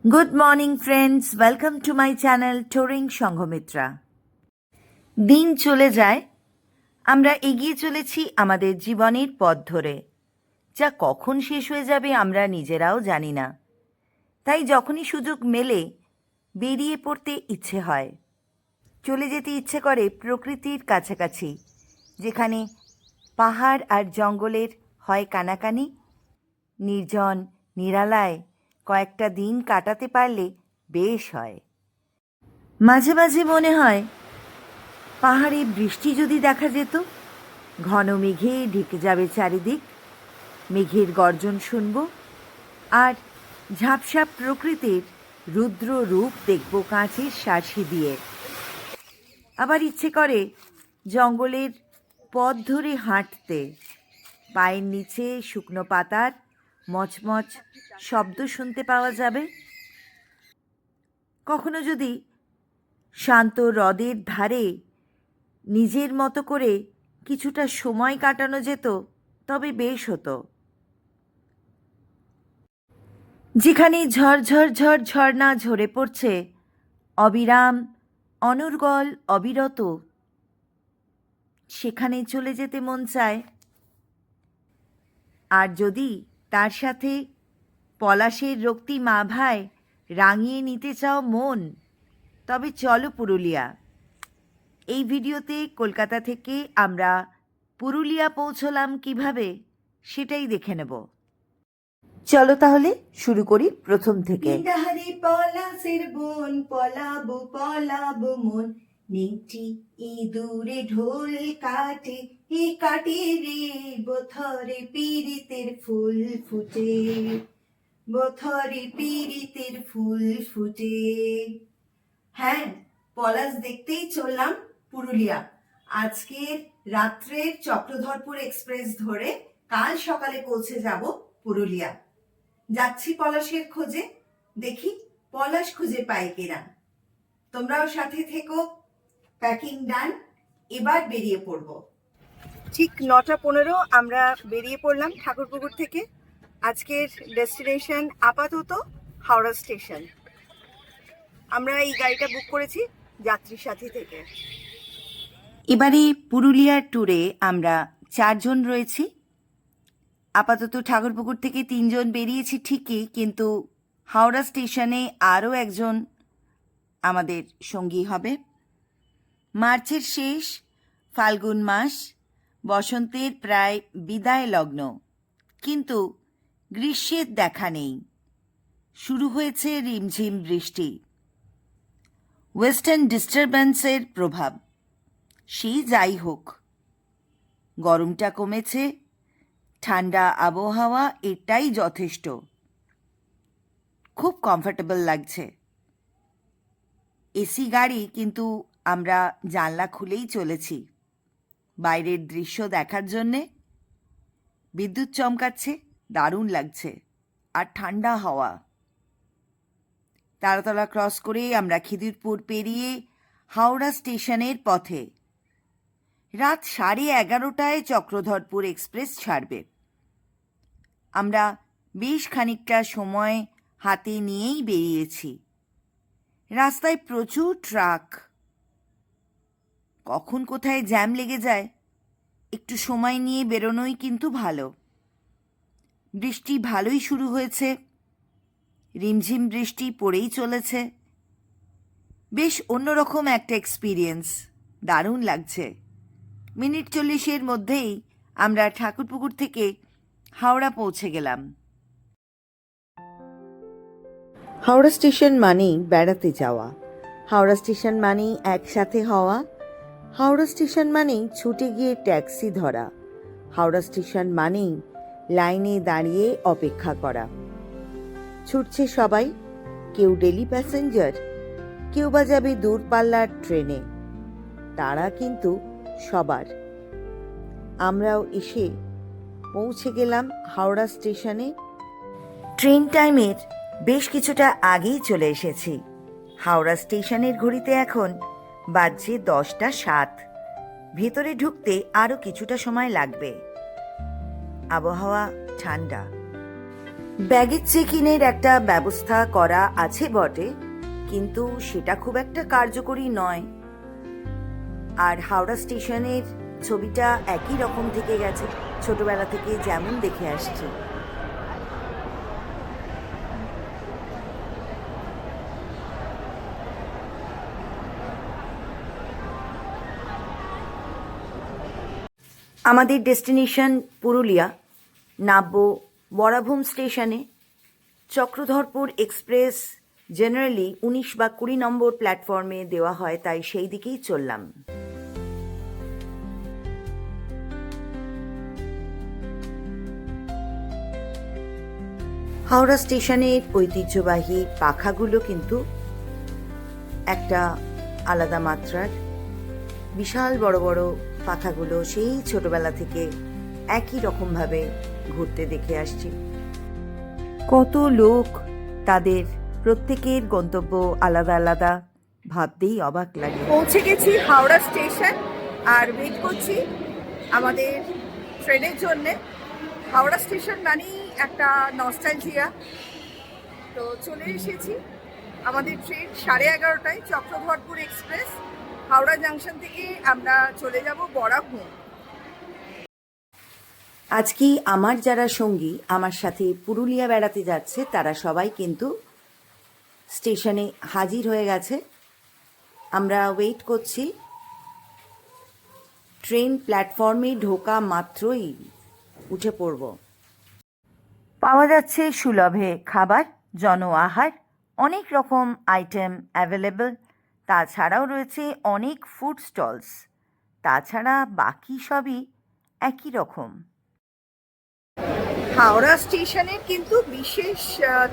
Good morning friends, welcome to my channel touring Sanghamitra. দিন চলে যায়, আমরা এগিয়ে চলেছি আমাদের জীবনের পথ ধরে, যা কখন শেষ হয়ে যাবে আমরা নিজেরাও জানি না। তাই যখনই সুযোগ মেলে বেরিয়ে পড়তে ইচ্ছে হয়, চলে যেতে ইচ্ছে করে প্রকৃতির কাছাকাছি, যেখানে পাহাড় আর জঙ্গলের হয় কানাকানি, নির্জন নিরালায় কয়েকটা দিন কাটাতে পারলে বেশ হয়। মাঝে মাঝে মনে হয় পাহাড়ে বৃষ্টি যদি দেখা যেত, ঘন মেঘে ঢেকে যাবে চারিদিক, মেঘের গর্জন শুনব আর ঝাপসা প্রকৃতির রুদ্র রূপ দেখব কাঁচের শাঁসি দিয়ে। আবার ইচ্ছে করে জঙ্গলের পথ ধরে হাঁটতে, পায়ের নিচে শুকনো পাতার মচমচ শব্দ শুনতে পাওয়া যাবে। কখনো যদি শান্ত হ্রদের ধারে নিজের মতো করে কিছুটা সময় কাটানো যেত, তবে বেশ হতো। যেখানে ঝরঝর ঝরঝর্না ঝরে পড়ছে অবিরাম, অনর্গল, অবিরত, সেখানে চলে যেতে মন চায়। আর যদি তার সাথে পলাশের রক্তিম আভায় রাঙিয়ে নিতে চাও মন, তবে চলো পুরুলিয়া। এই ভিডিওতে কলকাতা থেকে আমরা পুরুলিয়া পৌঁছলাম কিভাবে, সেটাই দেখে নেব। চলো তাহলে শুরু করি প্রথম থেকে। পলাশের বন, পলাবো পলাবো মন, নেংটি ইঁদুরে ঢোল কাটে, এ কাটে রে বথরে পীড়িতের ফুল ফুটে, বথরে পীড়িতের ফুল ফুটে। হ্যাঁ, পলাশ দেখতেই চললাম পুরুলিয়া। আজকের রাত্রের চক্রধরপুর এক্সপ্রেস ধরে কাল সকালে পৌঁছে যাব পুরুলিয়া। যাচ্ছি পলাশের খোঁজে, দেখি পলাশ খুঁজে পাই কিনা। তোমরাও সাথে থেকো। প্যাকিং ডান, এবার বেরিয়ে পড়ব। ঠিক 9:15 আমরা বেরিয়ে পড়লাম ঠাকুরপুকুর থেকে। আজকের ডেস্টিনেশন আপাতত হাওড়া স্টেশন। আমরা এই গাড়িটা বুক করেছি যাত্রী সাথী থেকে। এবারে পুরুলিয়ার ট্যুরে আমরা 4 জন রয়েছি। আপাতত ঠাকুরপুকুর থেকে 3 জন বেরিয়েছি ঠিকই, কিন্তু হাওড়া স্টেশনে আরও একজন আমাদের সঙ্গী হবে। মার্চের শেষ, ফাল্গুন মাস, বসন্তের প্রায় বিদায় লগ্ন, কিন্তু গ্রীষ্মের দেখা নেই। শুরু হয়েছে রিমঝিম বৃষ্টি, ওয়েস্টার্ন ডিস্টারবেন্সের প্রভাব। সেই যাই হোক, গরমটা কমেছে, ঠান্ডা আবহাওয়া, এটাই যথেষ্ট। খুব কমফর্টেবল লাগছে। এসি গাড়ি, কিন্তু আমরা জানলা খুলেই চলেছি বাইরের দৃশ্য দেখার জন্যে। বিদ্যুৎ চমকাচ্ছে, দারুণ লাগছে, আর ঠান্ডা হাওয়া। তারাতলা ক্রস করে আমরা খিদিরপুর পেরিয়ে হাওড়া স্টেশনের পথে। রাত 11:30টায় চক্রধরপুর এক্সপ্রেস ছাড়বে। আমরা বেশ খানিকটা সময় হাতে নিয়েই বেরিয়েছি। রাস্তায় প্রচুর ট্রাক, কখন কোথায় জ্যাম লেগে যায়, একটু সময় নিয়ে বেরোনোই কিন্তু ভালো। বৃষ্টি ভালোই শুরু হয়েছে, রিমঝিম বৃষ্টি পড়েই চলেছে। বেশ অন্যরকম একটা এক্সপিরিয়েন্স, দারুণ লাগছে। মিনিট 40-এর মধ্যেই আমরা ঠাকুরপুকুর থেকে হাওড়া পৌঁছে গেলাম। হাওড়া স্টেশন মানেই বেড়াতে যাওয়া, হাওড়া স্টেশন মানেই একসাথে হওয়া, হাওড়া স্টেশন মানেই ছুটে গিয়ে ট্যাক্সি ধরা, হাওড়া স্টেশন মানেই লাইনে দাঁড়িয়ে অপেক্ষা করা। ছুটছে সবাই, কেউ ডেলি প্যাসেঞ্জার, কেউ বা যাবে দূরপাল্লার ট্রেনে। তারা কিন্তু সবার। আমরাও এসে পৌঁছে গেলাম হাওড়া স্টেশনে। ট্রেন টাইমের বেশ কিছুটা আগেই চলে এসেছি। হাওড়া স্টেশনের ঘড়িতে এখন বাজছে 10:07। ভেতরে ঢুকতে আরও কিছুটা সময় লাগবে। আবহাওয়া ঠান্ডা। ব্যাগেজ চেক ইনের একটা ব্যবস্থা করা আছে বটে, কিন্তু সেটা খুব একটা কার্যকরী নয়। আর হাওড়া স্টেশনের ছবিটা একই রকম থেকে গেছে, ছোটবেলা থেকে যেমন দেখে আসছি। আমাদের ডেস্টিনেশন পুরুলিয়া, নামবো বরাভূম স্টেশনে। চক্রধরপুর এক্সপ্রেস জেনারেলি 19 বা 20 নম্বর প্ল্যাটফর্মে দেওয়া হয়, তাই সেই দিকেই চললাম। হাওড়া স্টেশনের ঐতিহ্যবাহী পাখাগুলো কিন্তু একটা আলাদা মাত্রার। বিশাল বড় বড় পাখাগুলো সেই ছোটবেলা থেকে একই রকমভাবে ঘুরতে দেখে আসছি। কত লোক, তাদের প্রত্যেকের গন্তব্য আলাদা আলাদা, ভাবতেই অবাক লাগে। পৌঁছে গেছি হাওড়া স্টেশন আর ওয়েট করছি আমাদের ট্রেনের জন্যে। হাওড়া স্টেশন মানেই একটা নস্টালজিয়া। তো চলে এসেছি, আমাদের ট্রেন 11:30টায়, চক্রধরপুর এক্সপ্রেস। হাওড়া জাংশন থেকে আমরা চলে যাব বরাভূম। আজকে আমার যারা সঙ্গী আমার সাথে পুরুলিয়া বেড়াতে যাচ্ছে, তারা সবাই কিন্তু স্টেশনে হাজির হয়ে গেছে। আমরা ওয়েট করছি। ট্রেন প্ল্যাটফর্মে ঢোকা মাত্রই উঠে পড়ব। পাওয়া যাচ্ছে সুলভে খাবার, জন আহার, অনেক রকম আইটেম অ্যাভেলেবল। তাছাড়াও রয়েছে অনেক ফুড স্টলস। তাছাড়া বাকি সবই একই রকম। হাওড়া স্টেশনের কিন্তু বিশেষ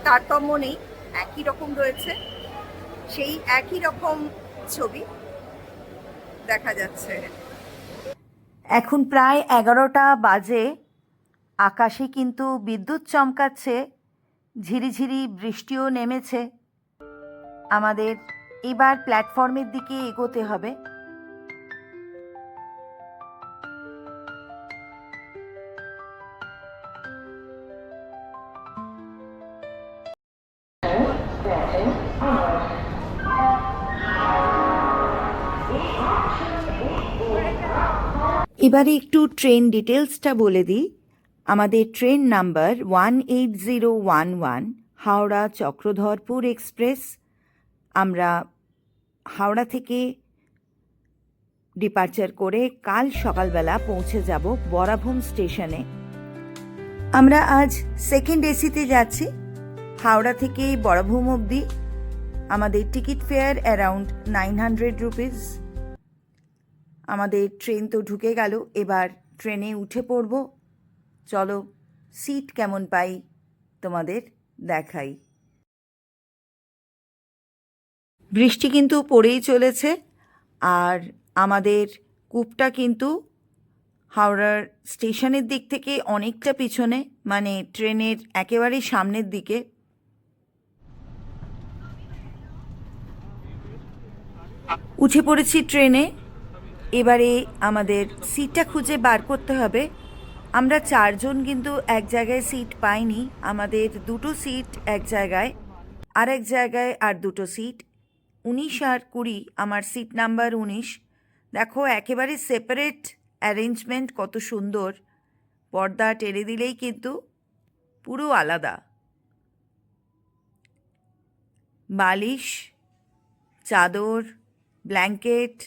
তারতম্য নেই, একই রকম রয়েছে, সেই একই রকম ছবি দেখা যাচ্ছে। এখন প্রায় 11টা বাজে। আকাশে কিন্তু বিদ্যুৎ চমকাচ্ছে, ঝিরিঝিরি বৃষ্টিও নেমেছে। আমাদের এবার প্ল্যাটফর্মের দিকে এগোতে হবে। এবারে একটু ট্রেন ডিটেলসটা বলে দিই। আমাদের train number 18011, Howrah Chakradharpur express. আমরা হাওড়া থেকে ডিপার্চার করে কাল সকালবেলা পৌঁছে যাব বরাভূম স্টেশনে। আমরা আজ সেকেন্ড এসিতে যাচ্ছি। হাওড়া থেকে বরাভূম অবধি আমাদের টিকিট ফেয়ার অ্যারাউন্ড 900 রুপিস। আমাদের ট্রেন তো ঢুকে গেল, এবার ট্রেনে উঠে পড়ব। চলো সিট কেমন পাই তোমাদের দেখাই। বৃষ্টি কিন্তু পড়েই চলেছে, আর আমাদের কূপটা কিন্তু হাওড়ার স্টেশনের দিক থেকে অনেকটা পিছনে, মানে ট্রেনের একেবারেই সামনের দিকে। উঠে পড়েছি ট্রেনে। এবারে আমাদের সিটটা খুঁজে বার করতে হবে। আমরা 4 জন কিন্তু এক জায়গায় সিট পাইনি। আমাদের 2টো সিট এক জায়গায়, আর এক জায়গায় আর 2টো সিট। 19 আর 20, আমার সিট নাম্বার 19। দেখো একেবারে সেপারেট অ্যারেঞ্জমেন্ট, কত সুন্দর। পর্দা টেনে দিলেই কিন্তু পুরো আলাদা। বালিশ, চাদর, ব্ল্যাঙ্কেট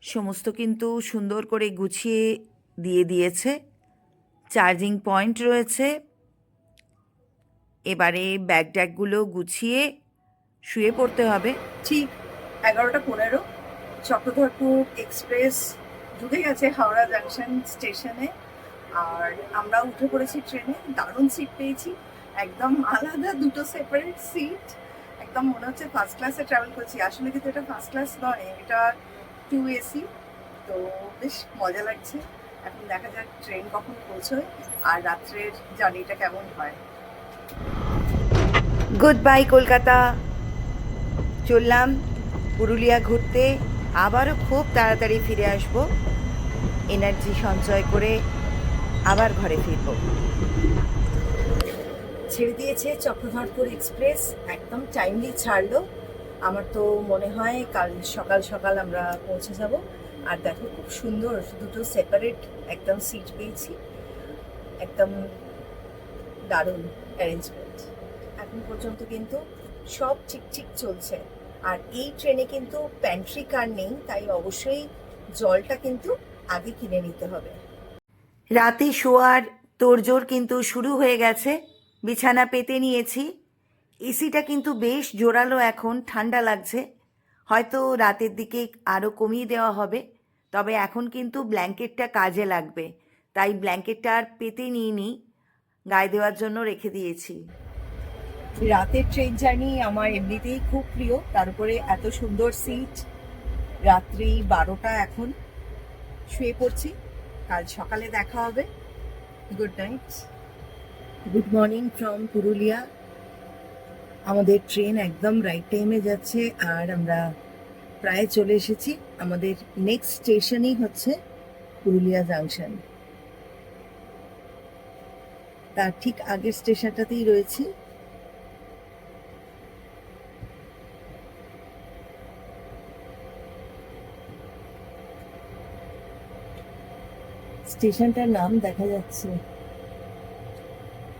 সমস্ত কিন্তু সুন্দর করে গুছিয়ে দিয়ে দিয়েছে। চার্জিং পয়েন্ট রয়েছে। এবারে ব্যাগ ট্যাগগুলো গুছিয়ে শুয়ে পড়তে হবে। ঠিক 11:15 চক্রধরপুর এক্সপ্রেস ঢুকে গেছে হাওড়া জাংশন স্টেশনে, আর আমরা উঠে পড়েছি ট্রেনে। দারুণ সিট পেয়েছি, একদম আলাদা, 2টো সেপারেট সিট। একদম মনে হচ্ছে ফার্স্ট ক্লাসে ট্রাভেল করছি। আসলে কিন্তু এটা ফার্স্ট ক্লাস নয়, এটা 2 এসি। তো বেশ মজা লাগছে। এখন দেখা যাক ট্রেন কখন পৌঁছয় আর রাত্রের জার্নিটা কেমন হয়। Good bye Kolkata. চললাম পুরুলিয়া ঘুরতে। আবারও খুব তাড়াতাড়ি ফিরে আসব, এনার্জি সঞ্চয় করে আবার ঘরে ফিরব। ছেড়ে দিয়েছে চক্রধরপুর এক্সপ্রেস, একদম টাইমলি ছাড়লো। আমার তো মনে হয় কাল সকাল সকাল আমরা পৌঁছে যাব। আর দেখো খুব সুন্দর দুটো সেপারেট একদম সিট পেয়েছি, একদম দারুণ অ্যারেঞ্জমেন্ট। এখন পর্যন্ত কিন্তু সব ঠিকঠিক চলছে। আর এই ট্রেনে কিন্তু প্যান্ট্রি কার নেই, তাই অবশ্যই জলটা কিন্তু আগে কিনে নিতে হবে। রাতে শোয়ার তোড়জোড় কিন্তু শুরু হয়ে গেছে। বিছানা পেতে নিয়েছি। এসিটা কিন্তু বেশ জোরালো, এখন ঠান্ডা লাগছে। হয়তো রাতের দিকে আরও কমিয়ে দেওয়া হবে, তবে এখন কিন্তু ব্ল্যাঙ্কেটটা কাজে লাগবে, তাই ব্ল্যাঙ্কেটটা আর পেতে নিইনি, গায়ে দেওয়ার জন্য রেখে দিয়েছি। রাতের ট্রেন জার্নি আমার এমনিতেই খুব প্রিয়, তার উপরে এত সুন্দর সিট। রাত্রি 12টা, এখন শুয়ে পড়ছি, কাল সকালে দেখা হবে। Good night, good morning from Purulia. আমাদের ট্রেন একদম রাইট টাইমে যাচ্ছে আর আমরা প্রায় চলে এসেছি। আমাদের নেক্সট স্টেশনই হচ্ছে পুরুলিয়া জাংশন। তার ঠিক আগের স্টেশনটাতেই রয়েছি। স্টেশনটার নাম দেখা যাচ্ছে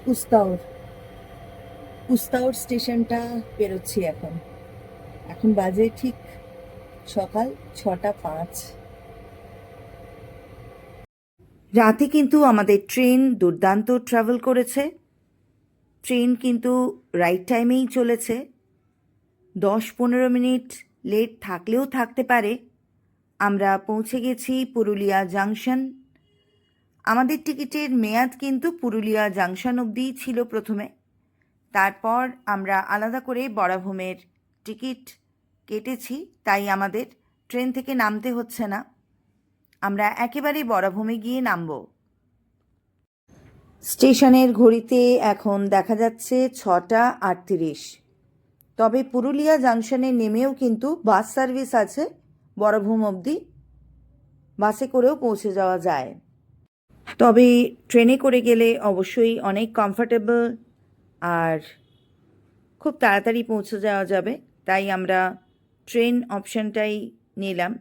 কুস্তাউর। কুস্তাউর স্টেশনটা পেরোচ্ছি এখন। এখন বাজে ঠিক সকাল 6টা 5। রাতে কিন্তু আমাদের ট্রেন দুর্দান্ত ট্রাভেল করেছে। ট্রেন কিন্তু রাইট টাইমেই চলেছে। 10-15 মিনিট লেট থাকলেও থাকতে পারে। আমরা পৌঁছে গেছি পুরুলিয়া জাংশন। আমাদের টিকিটের মেয়াদ কিন্তু পুরুলিয়া জাংশন অবধিই ছিল প্রথমে। তারপর আমরা আলাদা করে বরাভূমের টিকিট কেটেছি, তাই আমাদের ট্রেন থেকে নামতে হচ্ছে না। আমরা একেবারে বরাভূমে গিয়ে নামব। স্টেশনের ঘড়িতে এখন দেখা যাচ্ছে 6টা 38। তবে পুরুলিয়া জাংশনে নেমেও কিন্তু বাস সার্ভিস আছে বরাভূম অবধি। বাসে করেও পৌঁছে যাওয়া যায়, তবে ট্রেনে করে গেলে অবশ্যই অনেক কমফোর্টেবল আর খুব তাড়াতাড়ি পৌঁছে যাওয়া যাবে। তাই আমরা ট্রেন অপশানটাই নিলাম,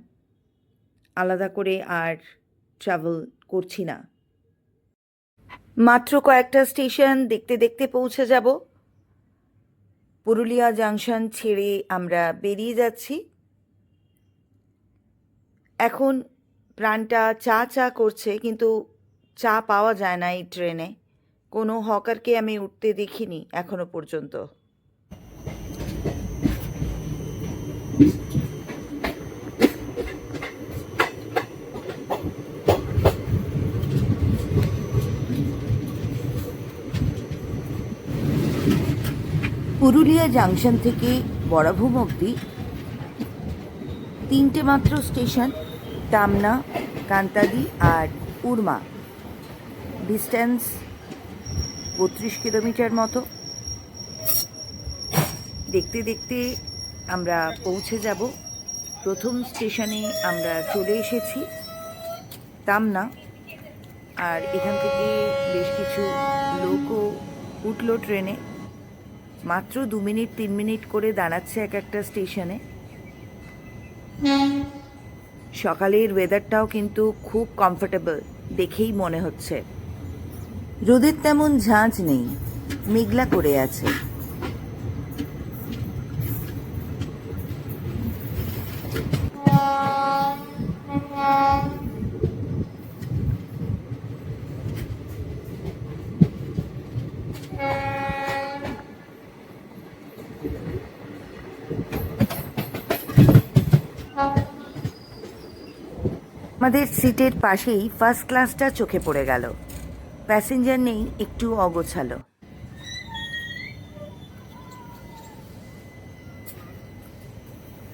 আলাদা করে আর ট্রাভেল করছি না। মাত্র কয়েকটা স্টেশন দেখতে দেখতে পৌঁছে যাব। পুরুলিয়া জাংশন ছেড়ে আমরা বেরিয়ে যাচ্ছি। এখন প্রাণটা চা চা করছে, কিন্তু চা পাওয়া যায় না এই ট্রেনে। কোনো হকারকে আমি উঠতে দেখিনি এখনো পর্যন্ত। পুরুলিয়া জাংশন থেকে বরাভূম অবধি 3টে মাত্র স্টেশন, টামনা, কান্তাদি আর উরমা। ডিস্টেন্স 32 কিলোমিটার মতো। দেখতে দেখতে আমরা পৌঁছে যাব। প্রথম স্টেশনে আমরা চলে এসেছি, টামনা। আর এখান থেকে বেশ কিছু লোকও উঠলো ট্রেনে। মাত্র 2 মিনিট 3 মিনিট করে দাঁড়াচ্ছে এক একটা স্টেশনে। সকালের ওয়েদারটাও কিন্তু খুব কমফোর্টেবল দেখেই মনে হচ্ছে। রোদের তেমন ঝাঁঝ নেই, মেঘলা করে আছে। আমাদের সিটের পাশেই ফার্স্ট ক্লাসটা চোখে পড়ে গেল। প্যাসেঞ্জার নেই, একটু অগোছালো।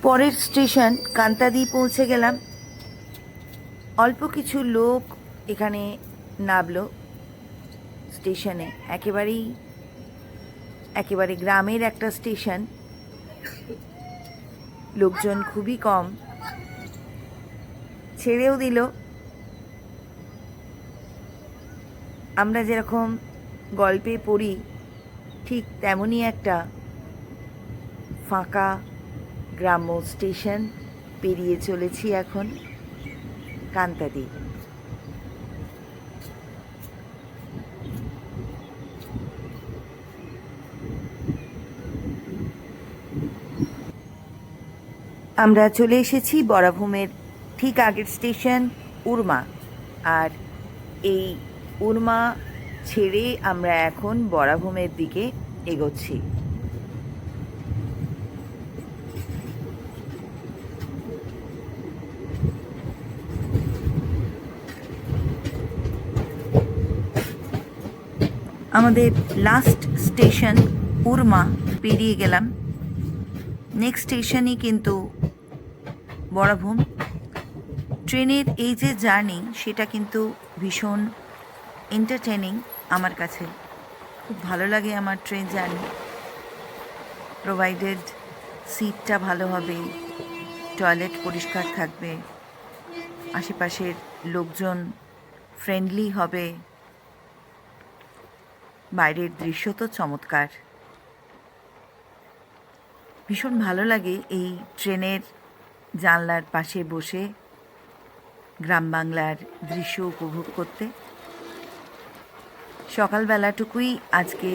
পরের স্টেশন কান্তাদি পৌঁছে গেলাম। অল্প কিছু লোক এখানে নামলো স্টেশনে। একেবারে গ্রামের একটা স্টেশন, লোকজন খুবই কম। ছেড়েও দিল। আমরা যেরকম গল্পে পড়ি ঠিক তেমনই একটা ফাঁকা গ্রাম্য স্টেশন পেরিয়ে চলেছি এখন কান্তাদি। আমরা চলে এসেছি বরাভূমের ঠিক আগের স্টেশন উরমা। আর এই উরমা ছেড়ে আমরা এখন বরাভূমের দিকে এগোচ্ছি। আমাদের লাস্ট স্টেশন উরমা পেরিয়ে গেলাম। নেক্সট স্টেশনই কিন্তু বরাভূম। ট্রেনের এই যে জার্নি সেটা কিন্তু ভীষণ এন্টারটেনিং আমার কাছে। খুব ভালো লাগে আমার ট্রেন জার্নি। প্রোভাইডেড সিটটা ভালো হবে, টয়লেট পরিষ্কার থাকবে, আশেপাশের লোকজন ফ্রেন্ডলি হবে, বাইরের দৃশ্য তো চমৎকার। ভীষণ ভালো লাগে এই ট্রেনের জানলার পাশে বসে গ্রাম বাংলার দৃশ্য উপভোগ করতে। সকালবেলাটুকুই আজকে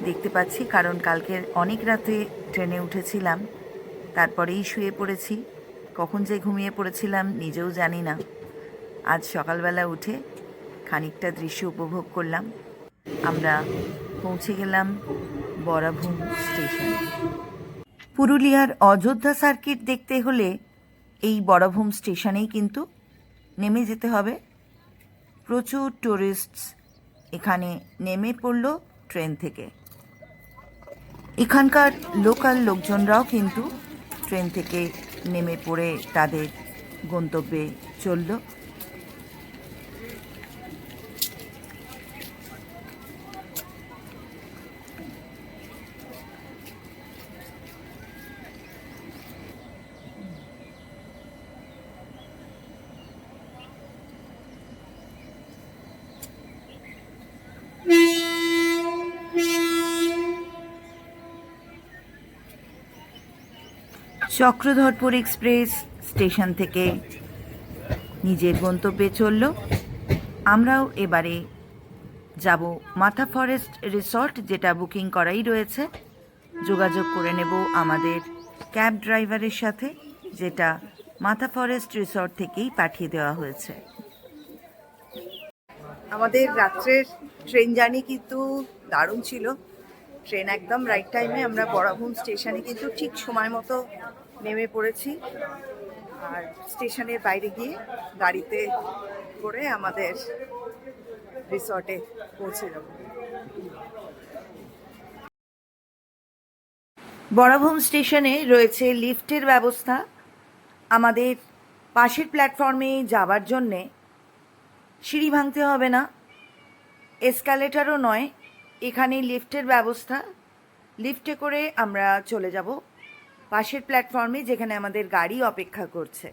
দেখতে পাচ্ছি, কারণ কালকের অনেক রাতে ট্রেনে উঠেছিলাম, তারপরেই শুয়ে পড়েছি। কখন যে ঘুমিয়ে পড়েছিলাম নিজেও জানি না। আজ সকালবেলা উঠে খানিকটা দৃশ্য উপভোগ করলাম। আমরা পৌঁছে গেলাম বরাভূম স্টেশন। পুরুলিয়ার অযোধ্যা সার্কিট দেখতে হলে এই বরাভূম স্টেশনেই কিন্তু নেমে যেতে হবে। প্রচুর টুরিস্টস এখানে নেমে পড়ল ট্রেন থেকে। এখানকার লোকাল লোকজনরাও কিন্তু ট্রেন থেকে নেমে পড়ে তাদের গন্তব্যে চলল। চক্রধরপুর এক্সপ্রেস স্টেশন থেকে নিজের গন্তব্যে চলল। আমরাও এবারে যাব মাথা ফরেস্ট রিসর্ট, যেটা বুকিং করাই রয়েছে। যোগাযোগ করে নেব আমাদের ক্যাব ড্রাইভারের সাথে, যেটা মাথা ফরেস্ট রিসর্ট থেকেই পাঠিয়ে দেওয়া হয়েছে। আমাদের রাত্রের ট্রেন জার্নি কিন্তু দারুণ ছিল। ট্রেন একদম রাইট টাইমে, আমরা বরাভূম স্টেশনে কিন্তু ঠিক সময় মতো নেমে পড়েছি। আর স্টেশনের বাইরে গিয়ে গাড়িতে করে আমাদের রিসর্টে পৌঁছে যাব। বরাভূম স্টেশনে রয়েছে লিফটের ব্যবস্থা। আমাদের পাশের প্ল্যাটফর্মে যাবার জন্যে সিঁড়ি ভাঙতে হবে না, এসকালেটারও নয়, এখানে লিফটের ব্যবস্থা। লিফটে করে আমরা চলে যাব পাশের প্ল্যাটফর্মে, যেখানে আমাদের গাড়ি অপেক্ষা করছে।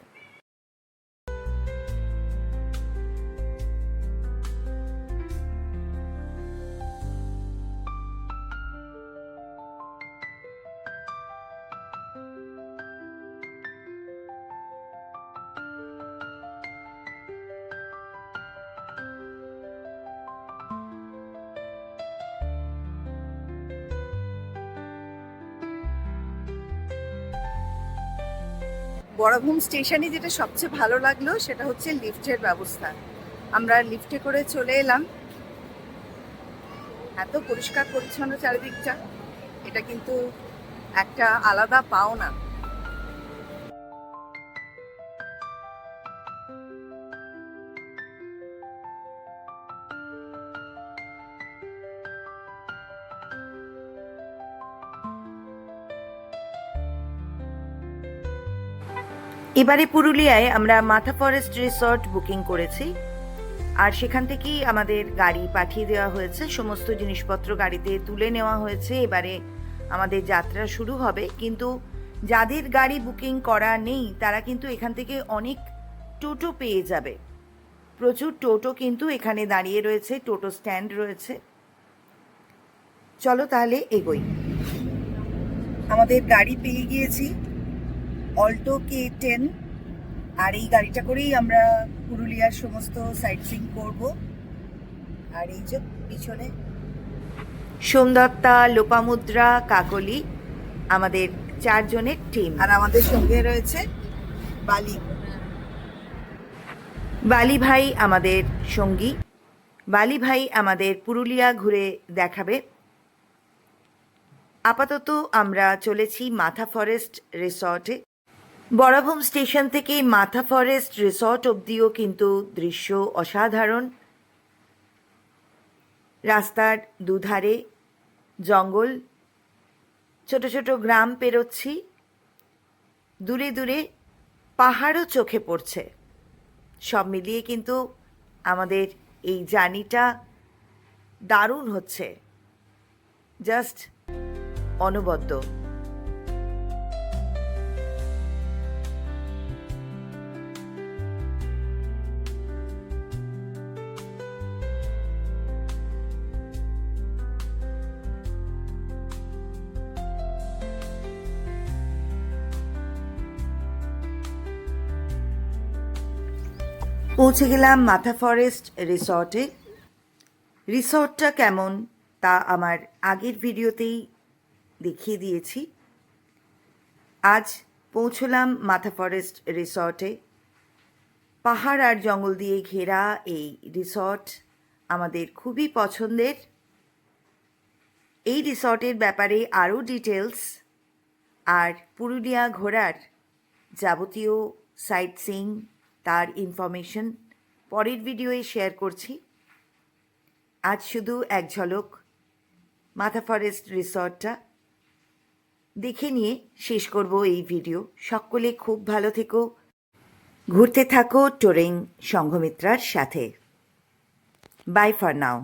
বরাভূম স্টেশনে যেটা সবচেয়ে ভালো লাগলো সেটা হচ্ছে লিফটের ব্যবস্থা। আমরা লিফটে করে চলে এলাম। এত পরিষ্কার পরিচ্ছন্ন চারিদিকটা, এটা কিন্তু একটা আলাদা পাওনা। এবারে পুরুলিয়ায় আমরা মাথা ফরেস্ট রিসর্ট বুকিং করেছি, আর সেখান থেকেই আমাদের গাড়ি পাঠিয়ে দেওয়া হয়েছে। সমস্ত জিনিসপত্র গাড়িতে তুলে নেওয়া হয়েছে। এবারে আমাদের যাত্রা শুরু হবে। কিন্তু যাদের গাড়ি বুকিং করা নেই তারা কিন্তু এখান থেকে অনেক টোটো পেয়ে যাবে। প্রচুর টোটো কিন্তু এখানে দাঁড়িয়ে রয়েছে, টোটো স্ট্যান্ড রয়েছে। চলো তাহলে এগোই। আমাদের গাড়ি পেয়ে গিয়েছি, অল্টো K10, আর এই গাড়িটা করেই আমরা পুরুলিয়ার সমস্ত সাইট সিইং করব। আর এই যে পিছনে সোমদত্তা, লোপামুদ্রা, কাকলি, আমাদের 4 জনের টিম। আর আমাদের সঙ্গে রয়েছে বালি। বালি ভাই আমাদের সঙ্গী। বালি ভাই আমাদের পুরুলিয়া ঘুরে দেখাবে। আপাতত আমরা চলেছি মাথা ফরেস্ট রিসর্টে। বরাভূম স্টেশন থেকে মাথা ফরেস্ট রিসর্ট অবধিও কিন্তু দৃশ্য অসাধারণ। রাস্তার দুধারে জঙ্গল, ছোট ছোট গ্রাম পেরোচ্ছি, দূরে দূরে পাহাড়ও চোখে পড়ছে। সব মিলিয়ে কিন্তু আমাদের এই জার্নিটা দারুণ হচ্ছে, জাস্ট অনবদ্য। পৌঁছে গেলাম মাথা ফরেস্ট রিসর্টে। রিসর্টটা কেমন তা আমার আগের ভিডিওতেই দেখিয়ে দিয়েছি। আজ পৌঁছলাম মাথা ফরেস্ট রিসর্টে। পাহাড় আর জঙ্গল দিয়ে ঘেরা এই রিসর্ট আমাদের খুবই পছন্দের। এই রিসর্টের ব্যাপারে আরও ডিটেলস আর পুরুলিয়া ঘোরার যাবতীয় সাইট সিইং তার ইনফরমেশন পরের ভিডিওয়ে শেয়ার করছি। আজ শুধু এক ঝলক মাথা ফরেস্ট রিসর্টটা দেখে নিয়ে শেষ করব এই ভিডিও। সকলে খুব ভালো থেকো, ঘুরতে থাকো টুরিং সংঘমিত্রার সাথে। Bye for now.